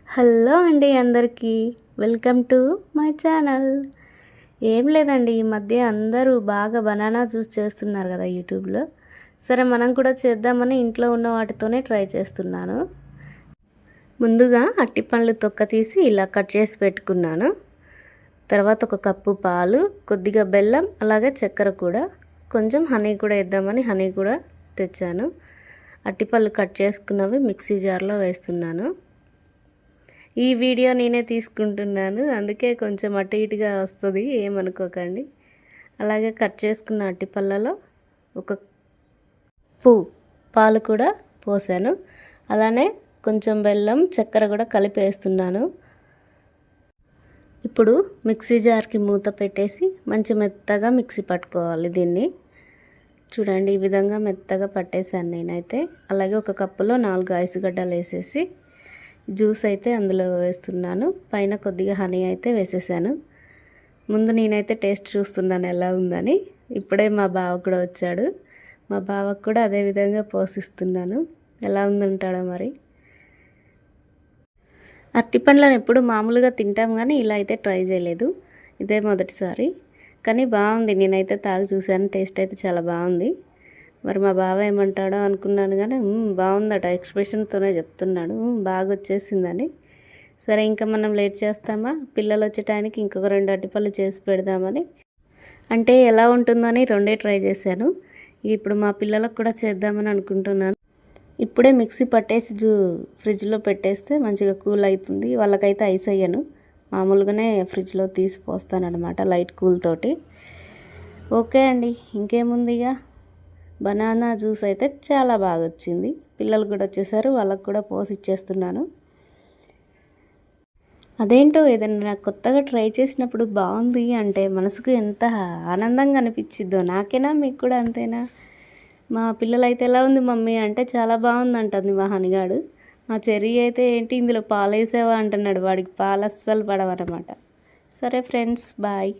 Hello అండి అందరికీ welcome to my channel. ఏం లేదండి, ఈ మధ్య అందరూ బాగా బనానా జ్యూస్ చేస్తున్నారు కదా యూట్యూబ్లో. సరే మనం కూడా చేద్దామని ఇంట్లో ఉన్న వాటితోనే ట్రై చేస్తున్నాను. ముందుగా అట్టిపండ్లు తొక్క తీసి ఇలా కట్ చేసి పెట్టుకున్నాను. తర్వాత ఒక కప్పు పాలు, కొద్దిగా బెల్లం, అలాగే చక్కెర కూడా, కొంచెం హనీ కూడా వేద్దామని హనీ కూడా తెచ్చాను. అట్టిపళ్ళు కట్ చేసుకున్నవి మిక్సీ జార్లో వేస్తున్నాను. ఈ వీడియో నేనే తీసుకుంటున్నాను, అందుకే కొంచెం అటు ఇటుగా వస్తుంది, ఏమనుకోకండి. అలాగే కట్ చేసుకున్న అట్టిపళ్ళలో ఒక పాలు కూడా పోసాను. అలానే కొంచెం బెల్లం, చక్కెర కూడా కలిపి వేస్తున్నాను. ఇప్పుడు మిక్సీ జార్కి మూత పెట్టేసి మంచి మెత్తగా మిక్సీ పట్టుకోవాలి దీన్ని. చూడండి, ఈ విధంగా మెత్తగా పట్టేశాను నేనైతే. అలాగే ఒక కప్పులో 4 ఐస్ గడ్డలు వేసేసి జ్యూస్ అయితే అందులో వేస్తున్నాను. పైన కొద్దిగా హనీ అయితే వేసేసాను. ముందు నేనైతే టేస్ట్ చూస్తున్నాను ఎలా ఉందని. ఇప్పుడే మా బావ కూడా వచ్చాడు. మా బావకు కూడా అదే విధంగా పోసిస్తున్నాను. ఎలా ఉందంటాడో మరి. అరటిపండ్లను ఎప్పుడు మామూలుగా తింటాం కానీ ఇలా అయితే ట్రై చేయలేదు, ఇదే మొదటిసారి. కానీ బాగుంది, నేనైతే తాగి చూశాను, టేస్ట్ అయితే చాలా బాగుంది. మరి మా బావ ఏమంటాడో అనుకున్నాను కానీ బాగుందట, ఎక్స్ప్రెషన్తోనే చెప్తున్నాడు బాగా వచ్చేసిందని. సరే ఇంకా మనం లేట్ చేస్తామా, పిల్లలు వచ్చే టైంకి ఇంకొక 2 అరటిపళ్ళు చేసి పెడదామని. అంటే ఎలా ఉంటుందని 2 ట్రై చేశాను. ఇప్పుడు మా పిల్లలకు కూడా చేద్దామని అనుకుంటున్నాను. ఇప్పుడే మిక్సీ పట్టేసి ఫ్రిడ్జ్లో పెట్టేస్తే మంచిగా కూల్ అవుతుంది. వాళ్ళకైతే ఐస్ అయ్యాను, మామూలుగానే ఫ్రిడ్జ్లో తీసి పోస్తాను అనమాట, లైట్ కూల్ తోటి. ఓకే అండి, ఇంకేముంది, ఇక బనానా జ్యూస్ అయితే చాలా బాగా వచ్చింది. పిల్లలు కూడా వచ్చేసారు, వాళ్ళకు కూడా పోసి ఇచ్చేస్తున్నాను. అదేంటో ఏదైనా కొత్తగా ట్రై చేసినప్పుడు బాగుంది అంటే మనసుకు ఎంత ఆనందంగా అనిపించిద్దో. నాకేనా, మీకు కూడా అంతేనా? మా పిల్లలు అయితే ఎలా ఉంది మమ్మీ అంటే చాలా బాగుంది అంటుంది మా హనిగాడు. మా చెర్రీ అయితే ఏంటి ఇందులో పాలు వేసావా అంటున్నాడు, వాడికి పాలు అస్సలు పడవన్నమాట. సరే ఫ్రెండ్స్, బాయ్.